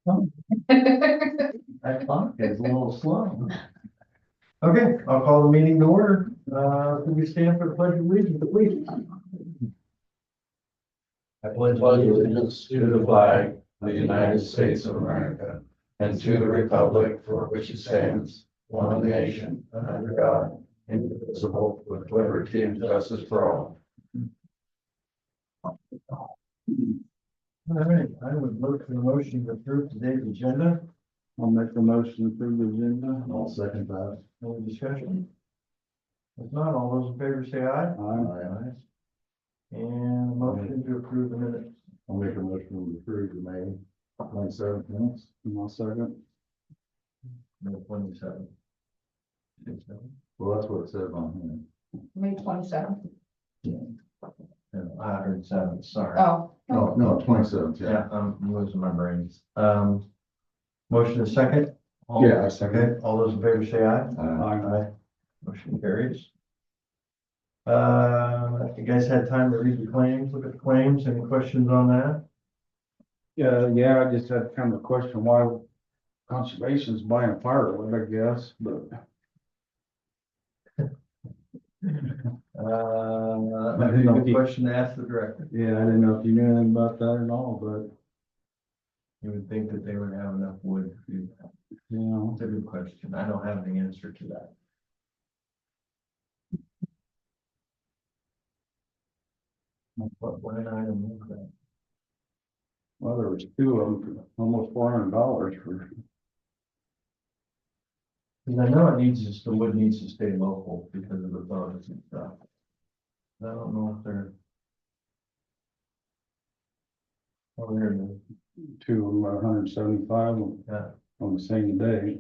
That clock is a little slow. Okay, I'll call the meeting to order. Could we stand for the pledge of allegiance, please? I pledge Allegiance to the flag of the United States of America and to the republic for which it stands, one nation, under God, indivisible, with liberty and justice for all. All right, I would look for the motion to approve today's agenda. I'll make the motion to approve the agenda. I'll second that. Any discussion? If not, all those in favor say aye. Aye. And a motion to approve the minutes. I'll make a motion to approve the May 27th minutes. And I'll second. No, 27. Well, that's what it says on May 27th. No, 107, sorry. Oh. here. Oh, no, 27th, Yeah, I'm losing my brains. Motion is second? Yeah, I second. Okay, all those in favor say aye. Aye. Motion carries. You guys had time to read the claims, look at the claims, any questions on that? Yeah, I just had kind of a question why conservation's buying firewood, I guess, but. That might be a good question to ask the director. Yeah, I didn't know if you knew anything about that at all, but, You would think that they would have enough wood to do that. you know, It's a good question. I don't have the answer to that. What an item is that? well, there was two of them, for almost $400 for, Because I know the wood needs to stay local because of the bugs and stuff. I don't know if they're. Oh, there it is. two of them are 175 Yeah. on the same day.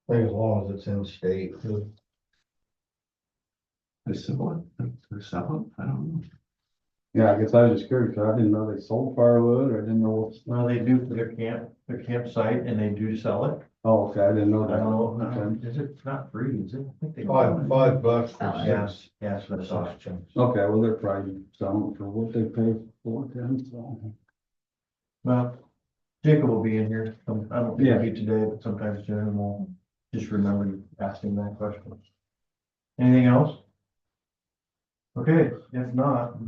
As long as it's in state. There's someone, there's someone, I don't know. Yeah, I guess I was just curious, 'cause I didn't know they sold firewood, or I didn't know what. Well, they do for their campsite and they do sell it. Oh, okay, I didn't know I that. don't know, Okay. is it not free, is it? I think they- $5 for Yes, yes, that's all. Okay, well, they're probably selling for what they pay for it then, so. Well, Jacob will be in here. I don't think Yeah. he'll be today, but sometimes Jen will just remember asking that question. Anything else? Okay, if not,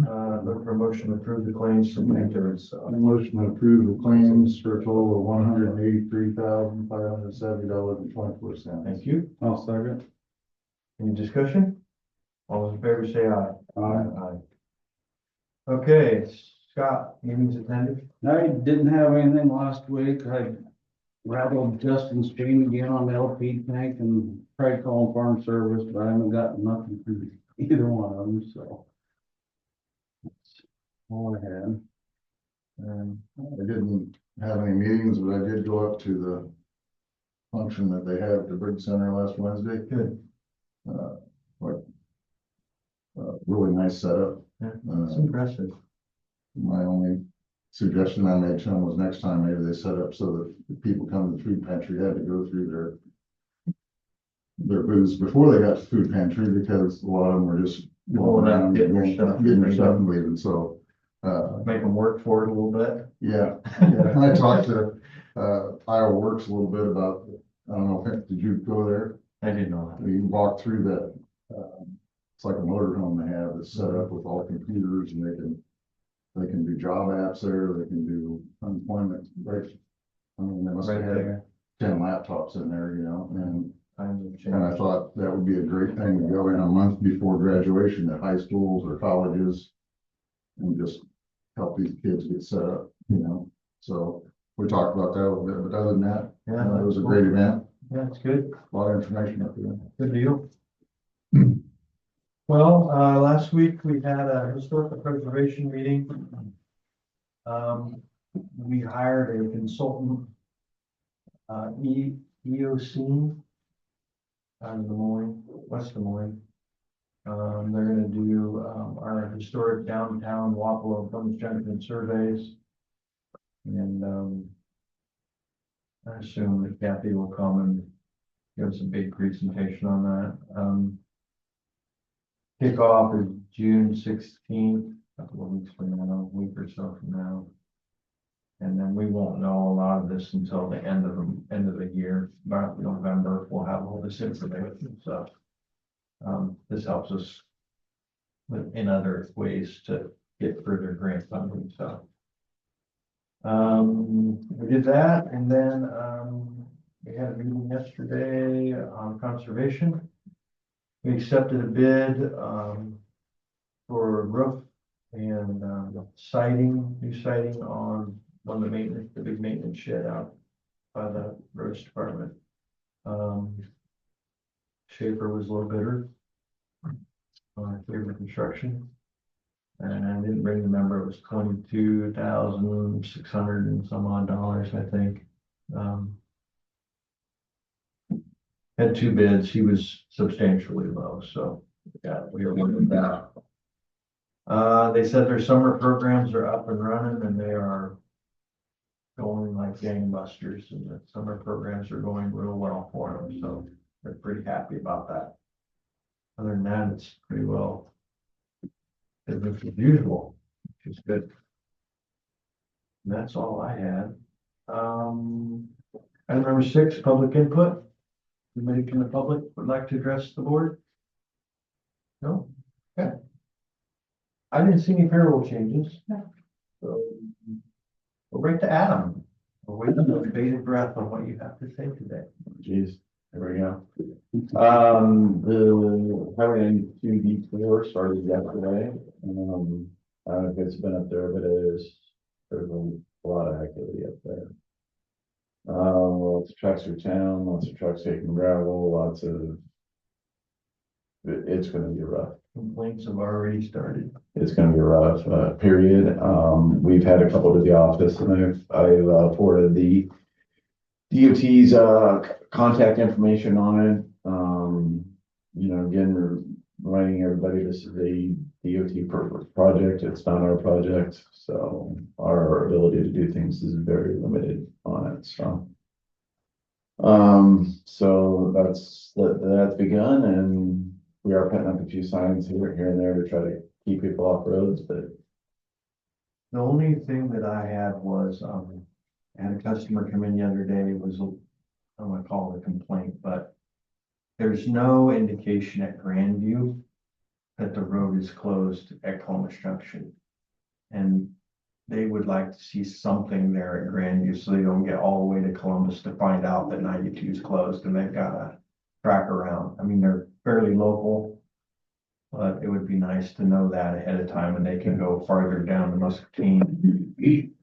look for a motion to approve the claims from Winter's. Motion to approve the claims for a total of $183,570.24. Thank you. I'll second. Any discussion? All those in favor say aye. Aye. Okay, Scott, meetings attended? I didn't have anything last week. I rattled Justin's chain again on the LP tank and tried calling farm service, but I haven't gotten nothing from either one of them, so. That's all I had. I didn't have any meetings, but I did go up to the function that they had at the Bridge Center last Wednesday. Good. Really nice setup. Yeah, it's impressive. My only suggestion I made to them was next time maybe they set up so that the people come to the food pantry had to go through their booths before they got to the food pantry, because a lot of them were just going around Getting their stuff. and leaving. So, Make them work for it a little bit. yeah. And I talked to, Iowa Works a little bit about, I don't know, did you go there? I didn't know that. You walk through that, it's like a motor home they have that's set up with all computers, and they can do job apps there, they can do unemployment, right? I mean, they must Right have there. 10 laptops in there, you know, Times have and I changed. thought that would be a great thing to go in a month before graduation at high schools or colleges and just help these kids get set up, you know? So we talked about that a little bit, but other than that, Yeah, it was a great event, Yeah, it's good. a lot of information up there. Good deal. Well, last week we had a historical preservation meeting. We hired a consultant, EOC, out of Des Moines, West Des Moines. They're gonna do, our historic downtown Wapello Plymouth Junction surveys. And, I assume that Kathy will come and give us a big presentation on that. Kickoff is June 16th, a couple of weeks from now, a week or so from now. And then we won't know a lot of this until the end of the year, about November, we'll have all this information, so. This helps us in other ways to get further grant funding, so. We did that, and then, we had a meeting yesterday on conservation. We accepted a bid, for roof and, new siding on one of the big maintenance shed out by the roads department. Schaefer was a little bitter on Favorite Construction. And I didn't bring the number, it was 22,600 and some odd dollars, I think. Had two bids, he was substantially low, so, yeah, we were with that. They said their summer programs are up and running and they are going like gangbusters, and the summer programs are going real well for them, so they're pretty happy about that. Other than that, it's pretty well business as usual, which is good. And that's all I had. Item number 6, public input. Anybody from the public would like to address the board? No? Okay. I didn't see any payroll changes. No. So we'll break to Adam. We're waiting with bated breath on what you have to say today. Geez, there we go. The Highway 92 detour started yesterday. I don't know if it's been up there, but there's a lot of activity up there. Lots of trucks through town, lots of trucks taking gravel, it's gonna be rough. Complaints have already started. It's gonna be a rough, period. We've had a couple to the office and I've forwarded the DOT's, contact information on it. Again, reminding everybody this is a DOT project. It's not our project. So our ability to do things is very limited on it. So that's begun, and we are putting up a few signs here and there to try to keep people off roads, but The only thing that I had was, I had a customer come in the other day, it was, I don't want to call it a complaint, but there's no indication at Grandview that the road is closed at Columbus Junction. And they would like to see something there at Grandview so they don't get all the way to Columbus to find out that 92 is closed and they've got to track around. I mean, they're fairly local, but it would be nice to know that ahead of time and they can go farther down the Muscatine,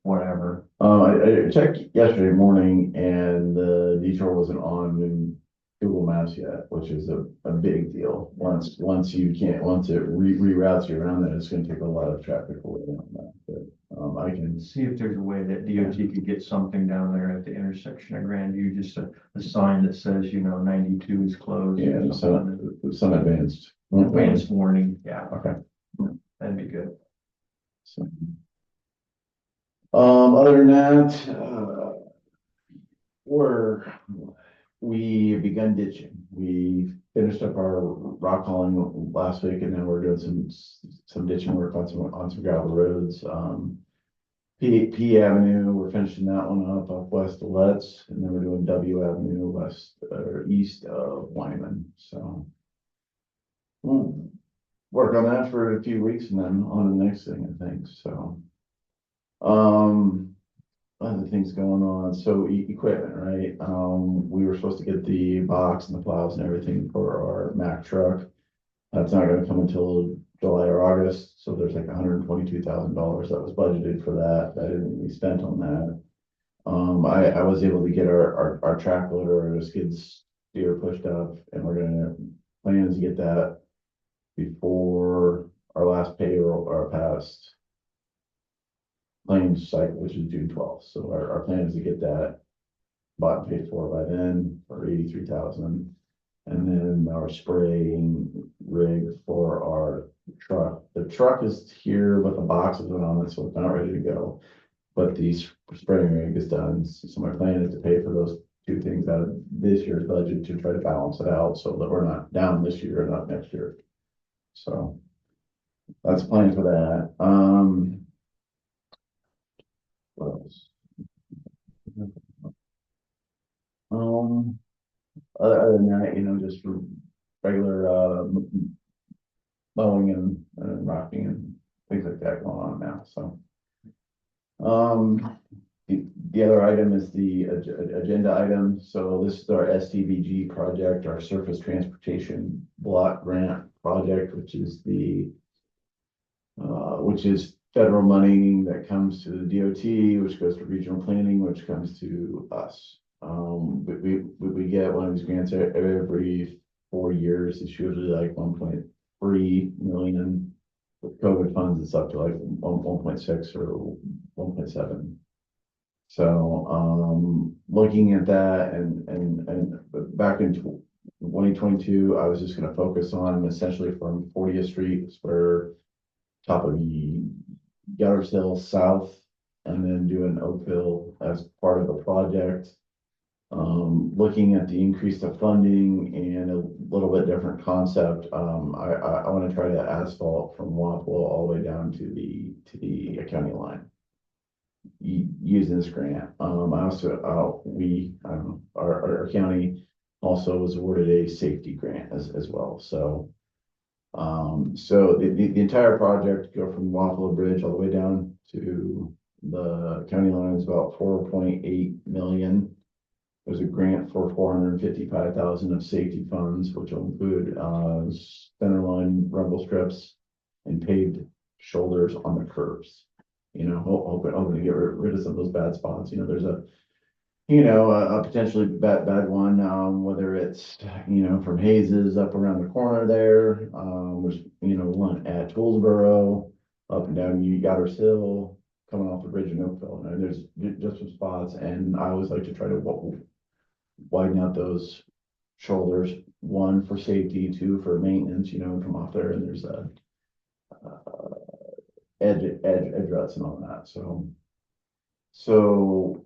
whatever. I checked yesterday morning and the detour wasn't on in Google Maps yet, which is a big deal. Once it reroutes you around that, it's gonna take a lot of traffic away on that. But I can See if there's a way that DOT could get something down there at the intersection of Grandview, just a sign that says, 92 is closed. or yeah, something. some advanced. Advanced warning, yeah, Okay. that'd be good. So. Other than that, we begun ditching. We finished up our rock hauling last week, and then we're doing some ditching work on some gravel roads. P Avenue, we're finishing that one up west of Letts, and then we're doing W Avenue west or east of Wyman. So we'll work on that for a few weeks, and then on to the next thing, I think. So, other things going on. So equipment, right? We were supposed to get the box and the plows and everything for our Mack truck. That's not going to come until July or August. So there's like $122,000 that was budgeted for that. That didn't be spent on that. I was able to get our track loader or skid steer pushed up, and we're gonna plan to get that before our last payroll or past claims cycle, which is June 12th. So our plan is to get that bought and paid for by then for $83,000. And then our spraying rig for our truck. The truck is here with the boxes on it, so it's not ready to go. But the spraying rig is done. So my plan is to pay for those two things out of this year's budget to try to balance it out so that we're not down this year and not next year. So that's the plan for that. What else? Other than that, just for regular, mowing and rocking and things like that going on now, so. The other item is the agenda item, so this is our STBG project, our Surface Transportation Block Grant project, which is which is federal money that comes to the DOT, which goes to regional planning, which comes to us. We get one of these grants every 4 years. It's usually like 1.3 million. With COVID funds, it's up to like 1.6 or 1.7. So, looking at that and back in 2022, I was just gonna focus on essentially from 40th Street, where top of the Yotters Hill South, and then doing Oakville as part of the project. Looking at the increase of funding and a little bit different concept, I want to try to asphalt from Wapello all the way down to the county line. Using this grant, I also, our county also was awarded a safety grant as well, so. So the entire project go from Wapello Bridge all the way down to the county line is about 4.8 million. There's a grant for 455,000 of safety funds, which will include center line rumble strips and paved shoulders on the curbs. Hoping to get rid of some of those bad spots. There's a potentially bad one, whether it's, from Hayes's up around the corner there, there's, one at Toolsboro, up and down Yotters Hill, coming off the bridge in Oakville, and there's just some spots, and I always like to try to widen out those shoulders, one for safety, two for maintenance, come off there, and there's a edge ruts and all that, so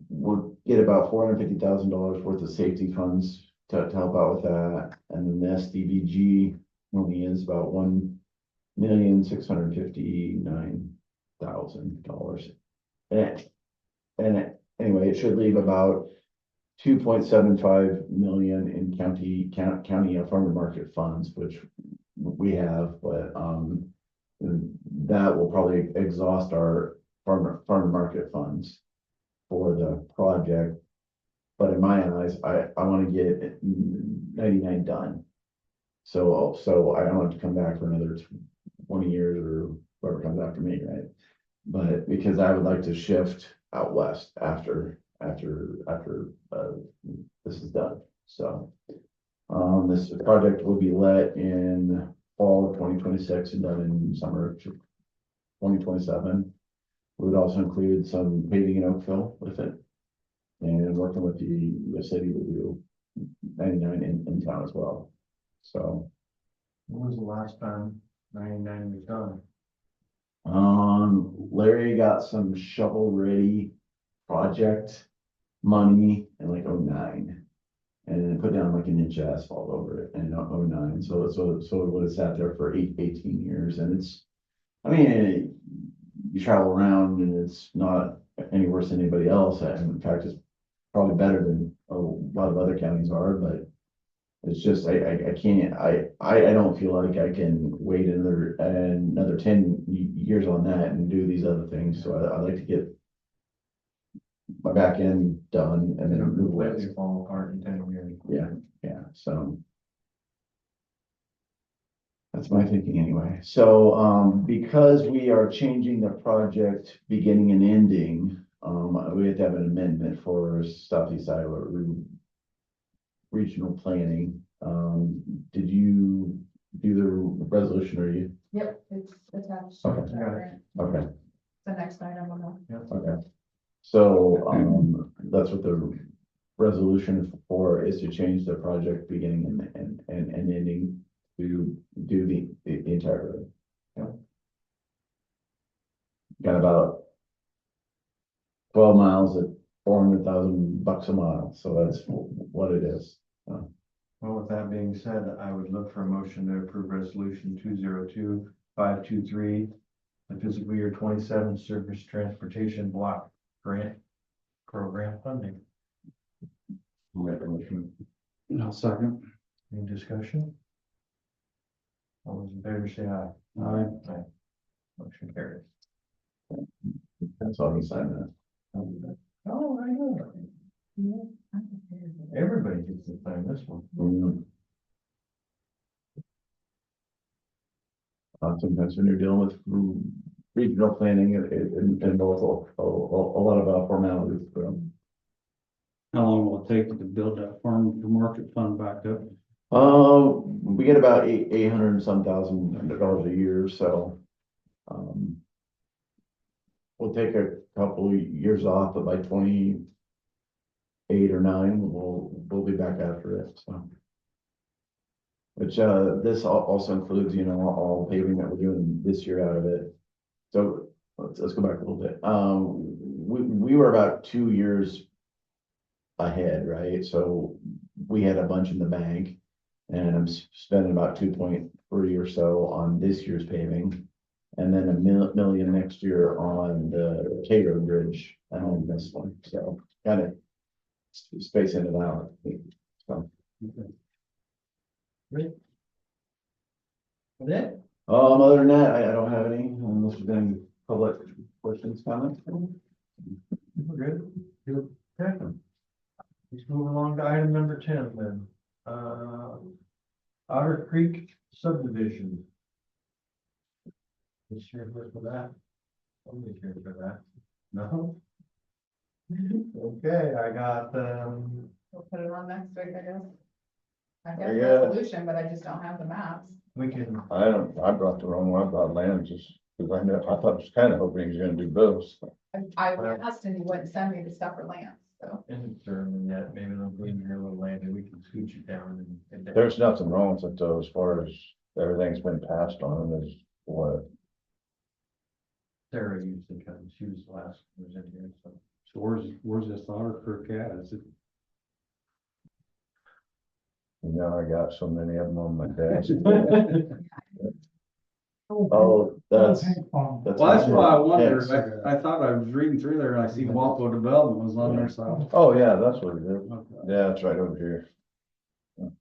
we'll get about $450,000 worth of safety funds to help out with that. And then the SDBG only is about $1,659,000. And anyway, it should leave about 2.75 million in county farmer market funds, which we have, but that will probably exhaust our farmer market funds for the project. But in my eyes, I want to get 99 done. So I don't have to come back for another 20 years or whoever comes after me, right? But because I would like to shift out west after this is done. So this project will be let in fall of 2026 and done in summer of 2027. We would also include some paving in Oakville with it, and working with the city to do 99 in town as well. So, When was the last time 99 was done? Larry got some shovel-ready project money in like 09, and then put down like an inch of asphalt over it in 09. So it would have sat there for 18 years, and you travel around and it's not any worse than anybody else. And in fact, it's probably better than a lot of other counties are, but it's just, I can't, I don't feel like I can wait another 10 years on that and do these other things. So I like to get my back end done and then It'll move away. completely fall apart in 10 years. Yeah, so. That's my thinking anyway. So, because we are changing the project beginning and ending, we have to have an amendment for Southeast Iowa regional planning. Did you do the resolution or you? Yep, it's attached. Okay. Okay. The next item on the. Okay. So, that's what the resolution is for, is to change the project beginning and ending to do the entire road. Yeah. Got about 12 miles at $400,000 a mile, so that's what it is. Well, with that being said, I would look for a motion to approve resolution 202523, the fiscal year 27 surface transportation block grant program funding. Make a motion. No, second. Any discussion? All those in favor say aye. Aye. Motion carries. That's all he signed that. Oh, I know. Everybody gets to sign this one. Sometimes when you're dealing with regional planning and local, a lot of formalities. How long will it take to build that farm to market fund back up? We get about eight hundred and some $1,000 a year, so. We'll take a couple of years off, but by 28 or 9, we'll be back after it, so. Which, this also includes, all paving that we're doing this year out of it. So let's go back a little bit. We were about 2 years ahead, right? So we had a bunch in the bank and I'm spending about 2.3 or so on this year's paving. And then $1 million next year on the K Road Bridge and on this one, so kind of space into that one. So. Great. That? Other than that, I don't have any, unless there's any public questions, comments. We're good. Good. Okay. Let's move along to item number 10 then. Otter Creek subdivision. Is here for that? Somebody's here for that. No? Okay, I got, We'll put it on next week, I guess. I I got the guess. resolution, but I just don't have the maps. we can, I brought the wrong one, I brought land just, cause I thought it was kind of hoping he was gonna do both. I asked and you wouldn't send me the stuff for land, so. determine yet, maybe they'll bring here a little land and we can scooch it down and. There's nothing wrong with it though, as far as everything's been passed on, is what, Sarah usually comes, she was the last who was in here, so. So where's this Otter Creek at? Is it, I got so many of them on my desk. Oh, that's. well, that's why I wondered, I thought I was reading through there and I see Waco Development was on there, so. Oh, yeah, that's what it is. Okay. Yeah, it's right over here. All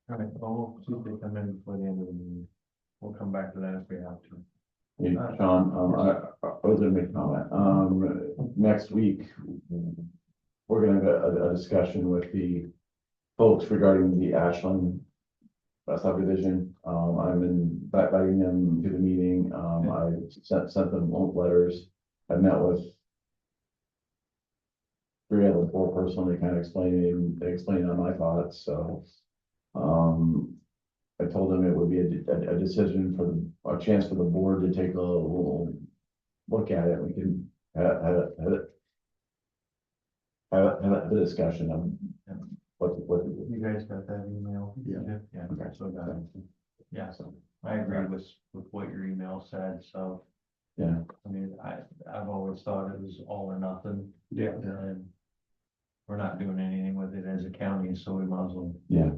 right, well, we'll see if they come in before the end of the meeting. We'll come back to that if we have to. Hey, Sean, I was gonna make a comment, next week, we're gonna have a discussion with the folks regarding the Ashland subdivision. I'm inviting them to the meeting, I sent them both letters, I met with 3 out of the 4 personally, kind of explaining on my thoughts, so. I told them it would be a decision a chance for the board to take a little look at it. We can have a discussion on what. You guys got that email? Yeah. Yeah, okay, so got it. Yeah, so I agree with what your email said, so. Yeah. I mean, I've always thought it was all or nothing. Yeah. And we're not doing anything with it as a county, so we might as well Yeah.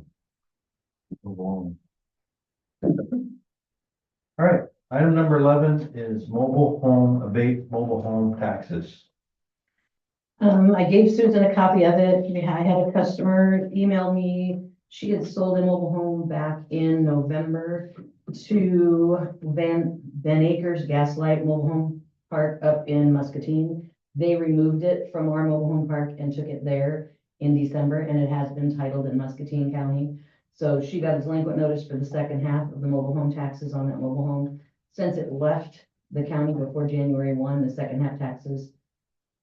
move on. All right, item number 11 is mobile home taxes. I gave Susan a copy of it. I had a customer email me. She had sold a mobile home back in November to Van Acres Gaslight Mobile Home Park up in Muscatine. They removed it from our mobile home park and took it there in December, and it has been titled in Muscatine County. So she got a delinquent notice for the second half of the mobile home taxes on that mobile home. Since it left the county before January 1, the second half taxes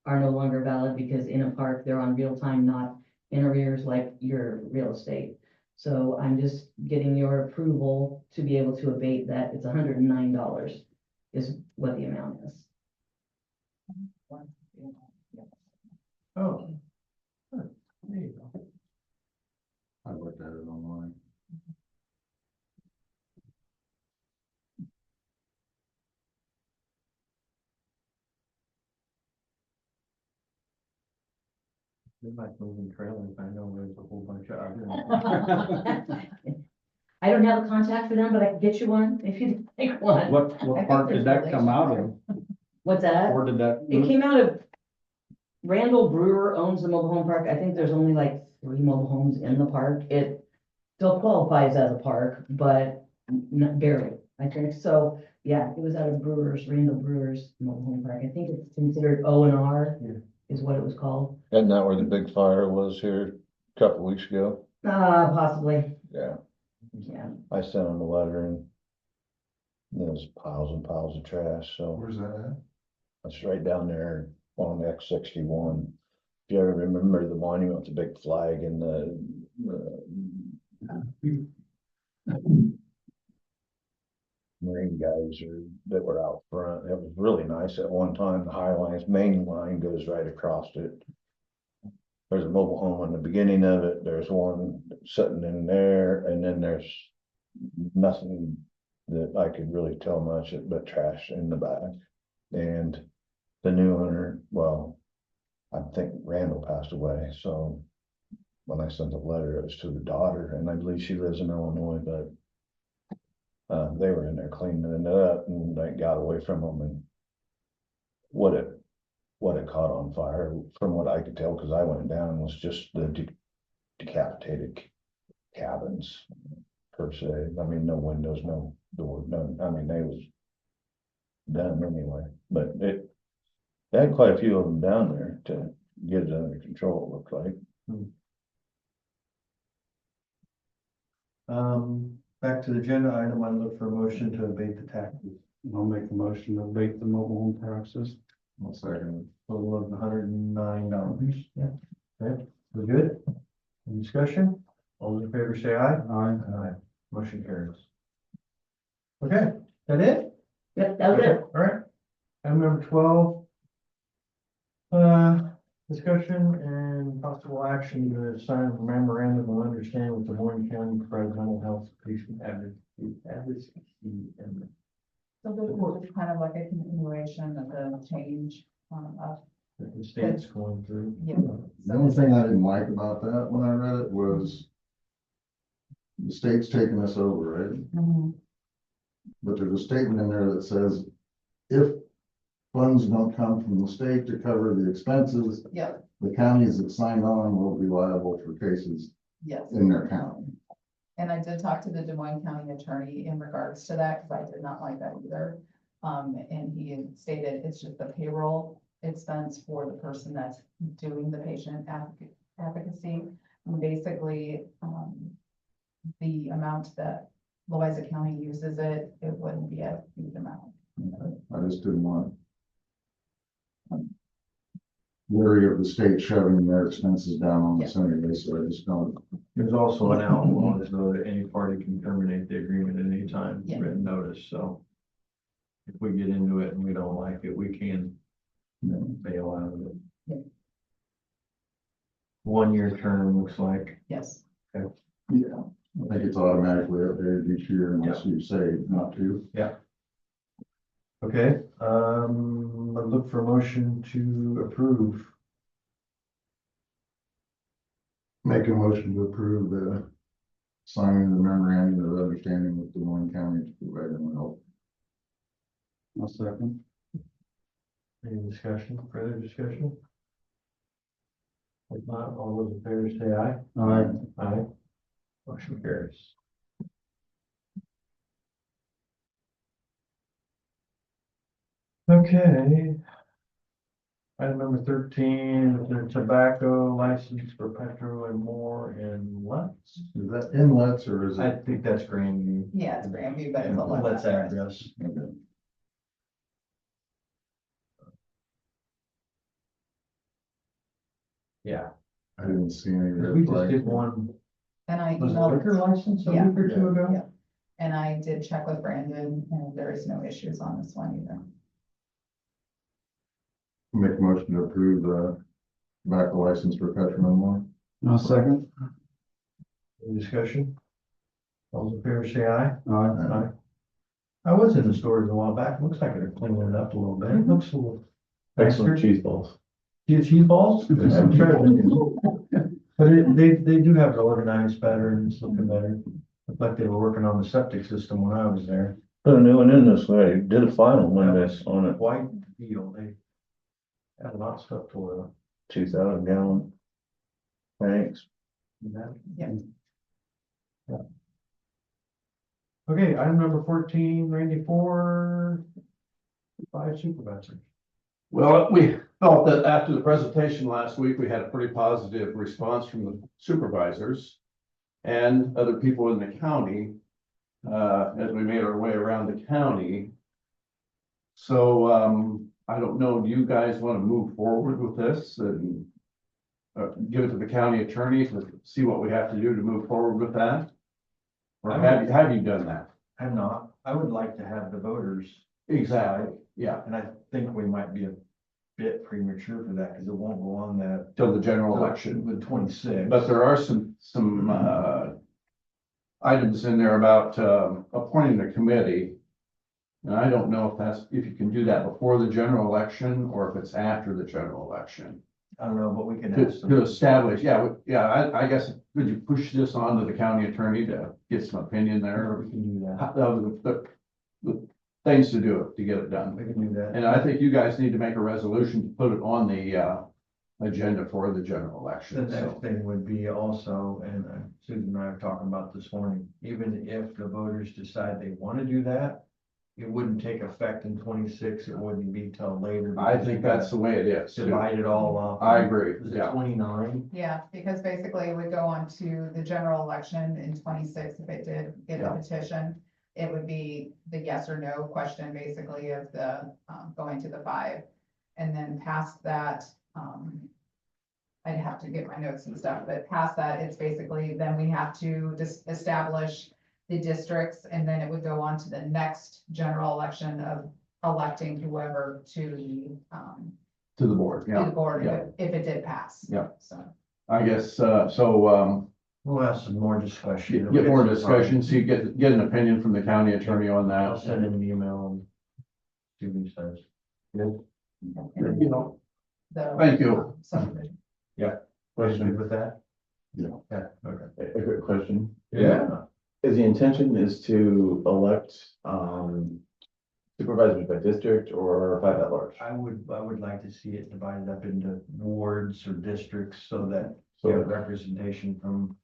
are no longer valid because in a park, they're on real time, not in arrears like your real estate. So I'm just getting your approval to be able to abate that. It's $109 is what the amount is. Oh. There you go. I looked at it online. They might move in trailers, I know there's a whole bunch of other. I don't have a contact for them, but I can get you one if you'd like one. What think part there's did that come out of? What's that? Where did that? It came out of Randall Brewer owns the mobile home park. I think there's only like 3 mobile homes in the park. It still qualifies as a park, but not barely, I think. So, yeah, it was out of Randall Brewer's mobile home park. I think it's considered O&R Yeah. is what it was called. Isn't that where the big fire was here a couple weeks ago? Possibly, Yeah, yeah. I sent him a letter and there's piles and piles of trash, so Where's that at? that's right down there on X-61. If you ever remember the monument with the big flag and the Marine guys that were out front, it was really nice at one time. The High Line's main line goes right across it. There's a mobile home in the beginning of it, there's one sitting in there, and then there's nothing that I could really tell much but trash in the back. And the new owner, well, I think Randall passed away, so when I sent the letter, it was to the daughter, and I believe she lives in Illinois, but they were in there cleaning it up, and they got away from them, and what it caught on fire, from what I could tell, because I went down, was just the decapitated cabins per se. I mean, no windows, no door, none. I mean, they was done anyway, but they had quite a few of them down there to get it under control, it looked like. Back to the agenda item, I look for a motion to abate the taxes. I'll make a motion to abate the mobile home taxes. One second. Total of $109. Yeah. Okay, we're good? Any discussion? All those in favor say aye. Aye. Motion carries. Okay, that it? Yep, that was it. All right. Item number 12. Discussion and possible action to sign a memorandum of understanding with the Warren County provides mental health patient advocacy and So this is just kind of like a continuation of the change, of, that the state's going through. yeah. The only thing I didn't like about that when I read it was the state's taking us over, right? Mhm. But there's a statement in there that says, if funds don't come from the state to cover the expenses, Yeah, the counties that signed on will be liable for cases yes. in their county. And I did talk to the Des Moines County attorney in regards to that, because I did not like that either. And he had stated it's just the payroll expense for the person that's doing the patient advocacy. And basically, the amount that Louisa County uses it wouldn't be a huge amount. I just didn't want worry of the state shoving their expenses down on us anyway, so I just don't. There's also an outlaw, so that any party can terminate the agreement at any time, Yeah. written notice, so. If we get into it and we don't like it, we can bail out of it. Yeah. 1-year term looks like. Yes. Yeah, I think it's automatically updated each year unless you say not to. Okay, I look for a motion to approve. Make a motion to approve the signing the memorandum of understanding with Des Moines County to provide them help. I'll second. Any discussion, further discussion? If not, all those in favor say aye. Aye. Aye. Motion carries. Okay. Item number 13, the tobacco license for Petro and More in Lutz. Is that inlets or is I it? think that's Grandview. Yeah, it's Grandview, but it's a lot. Let's address. Okay. Yeah. I didn't see any We red just flags. did one, And I was it emailed, liquor license a Yeah. week or two ago? yeah. And I did check with Brandon, and there is no issues on this one either. Make a motion to approve the tobacco license for Petro and More. I'll second. Any discussion? All those in favor say aye. Aye. Aye. I was in the stores a while back, looks like they're cleaning it up a little bit, it looks a little. Excellent cheese balls. Cheese balls? I'm sure. But they do have it organized better and it's looking better. Looked like they were working on the septic system when I was there. Put a new one in this way, did a final Monday on it. White deal, they had a lot of stuff tore up. 2,000 gallon tanks. Okay, item number 14, Randy, 5 supervisors. Well, we felt that after the presentation last week, we had a pretty positive response from the supervisors and other people in the county, as we made our way around the county. So, I don't know, do you guys want to move forward with this and give it to the county attorney to see what we have to do to move forward with that? Or have you done that? I'm not, I would like to have the voters. Exactly, yeah, And I think we might be a bit premature for that, because it won't go on that. till the general election. The 26th. But there are some items in there about, appointing a committee. And I don't know if you can do that before the general election or if it's after the general election. I don't know, but we can To have some. to establish, I guess, could you push this on to the county attorney to get some opinion there? We can do that, The things to do it, to get it done. we can do that. And I think you guys need to make a resolution to put it on the, agenda for the general The election, next so. thing would be also, and Susan and I were talking about this morning, even if the voters decide they want to do that, it wouldn't take effect in 26, it wouldn't be till later. I think that's the way it is. too. Divide it all up. I agree, Is it yeah. 29? Yeah, because basically it would go on to the general election in 26 if it did get a Yeah. petition. It would be the yes or no question basically of the, going to the 5. And then past that, I'd have to get my notes and stuff, but past that, it's basically, then we have to just establish the districts, and then it would go on to the next general election of electing whoever to the, To the board, to the yeah. board yeah. if it did pass. Yeah. So. I guess, so, We'll have some more discussion. get more discussion, so you get an opinion from the county attorney on I'll that. send him an email and see what he says. You know, The, Thank you. subdivision. Question, With that? Yeah. Yeah, okay. a quick question. Yeah. Is the intention is to elect, supervisors by district or by at large? I would like to see it divided up into wards or districts so that So, we have representation from.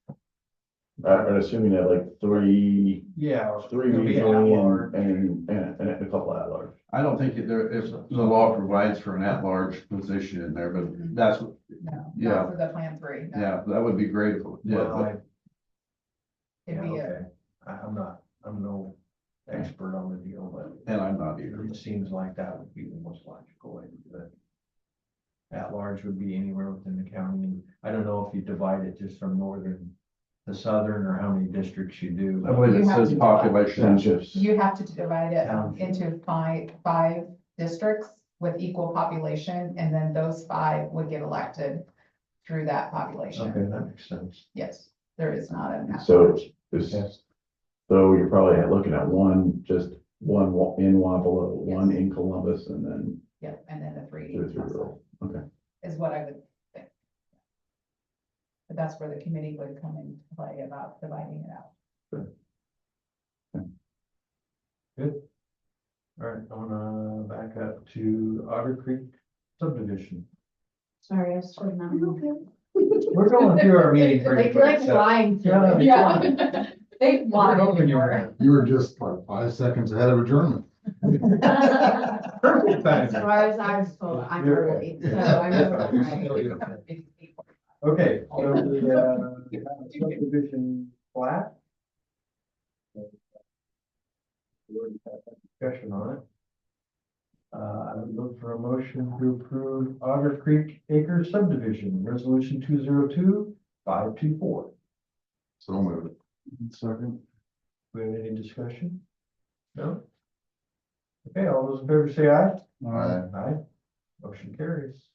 I'm assuming that like three Yeah. regionally and a couple at large. I don't think if the law provides for an at-large position in there, but that's, what- No, Yeah. not for the Plan 3. no. yeah, that would be great. If it did, Well, but- It'd be a, okay. I'm no expert on the deal, but And I'm not either. it seems like that would be the most logical way to do it. At large would be anywhere within the county. I don't know if you divide it just from northern to southern or how many districts you do. I believe You it have says to- population. Townships. you have to divide it Township. into five districts with equal population, and then those 5 would get elected through that population. Okay, that makes sense. Yes, there is not an. So it's, Yes. so you're probably looking at just one in Wapello, one in Columbus, and then Yep, and then the 3. 2 or 3 rural. Okay. Is what I would think. But that's where the committee would come into play about dividing it out. Good. All right, I wanna back up to Otter Creek subdivision. Sorry, I was sort of not. We're going through our meeting pretty quick. so- flying Yeah. Yeah. They We're hoping you're- You were just like 5 seconds ahead of adjournment. Perfect timing. So I was told I'm early, so I'm. Okay, so the subdivision plat. We already had that discussion on it. I would look for a motion to approve Otter Creek Acres subdivision, resolution 202-524. So moved. Second. Do we have any discussion? No? Okay, all those in favor say aye. Aye. Aye. Motion carries.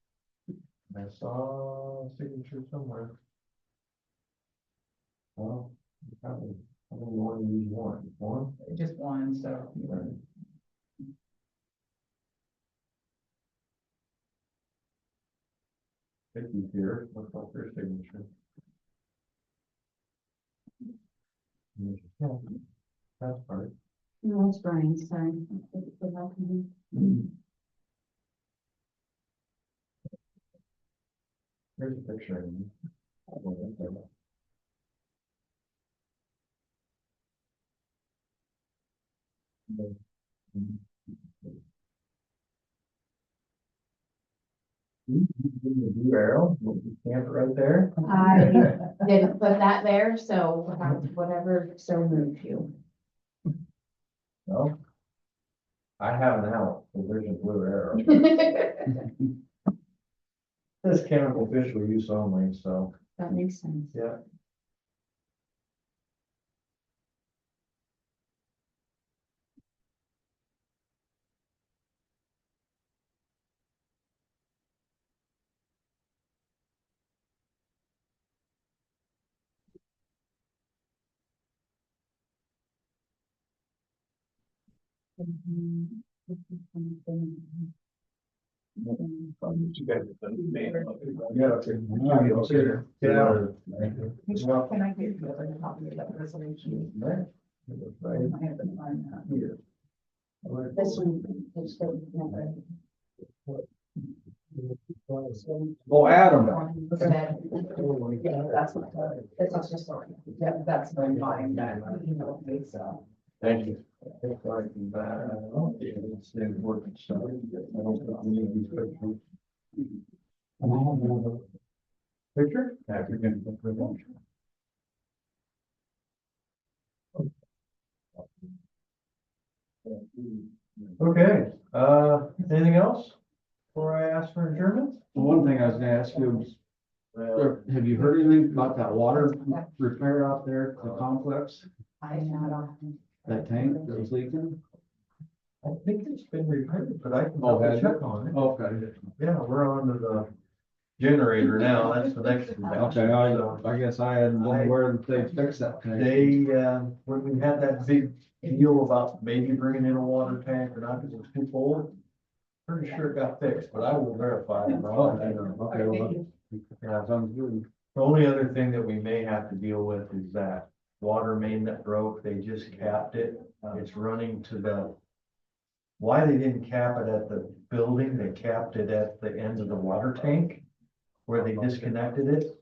I saw a signature somewhere. Well, probably, I only want to use one, Just one, so. Vicky's here, looks like her signature. That's part. No, it's Brian, sorry. Here's a picture. Blue arrow, camp right there. I didn't put that there, so whatever so moved you. No. I have an out, so there's a blue arrow. This chemical fish for use only, so, That makes sense. yeah. Can I get you a copy of that resolution? I have to find that. This one, it's the- Oh, Adam. Yeah, that's what, it's just, yeah, that's my mind, that, you know, it's, Thank you. It's like that, I don't know, it's the working stuff. I don't think we need these pictures. Picture? Yeah, you're gonna look for one. Okay, anything else before I ask for adjournment? One thing I was gonna ask you, have you heard anything about that water repair out there at the complex? I had, That tank that was leaking? I think it's been repaired, but I can Oh, double has it? check on it. Okay. Yeah, we're on to the generator now, that's the next. thing. Okay, I guess I hadn't been aware that they fixed that tank. They, when we had that big deal about maybe bringing in a water tank or not, because it was too cold, pretty sure it got fixed, but I will verify. Okay, well, Yeah, sounds good. the only other thing that we may have to deal with is that water main that broke, they just capped it. It's running to the, why they didn't cap it at the building, they capped it at the end of the water tank where they disconnected it.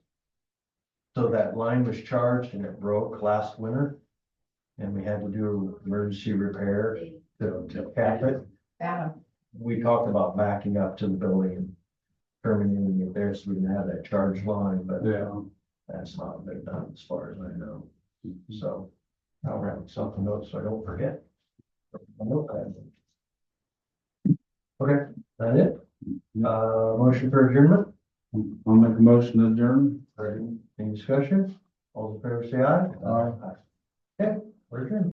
So that line was charged and it broke last winter. And we had to do emergency repair to cap it. Adam, We talked about backing up to the building and terminating it there so we can have that charge line, but Yeah. that's not been done as far as I know. So I'll write something else so I don't forget. Okay, that it? Motion for adjournment? I'll make a motion to adjourn. Any discussion? All in favor, say aye. Aye. Okay, we're adjourned.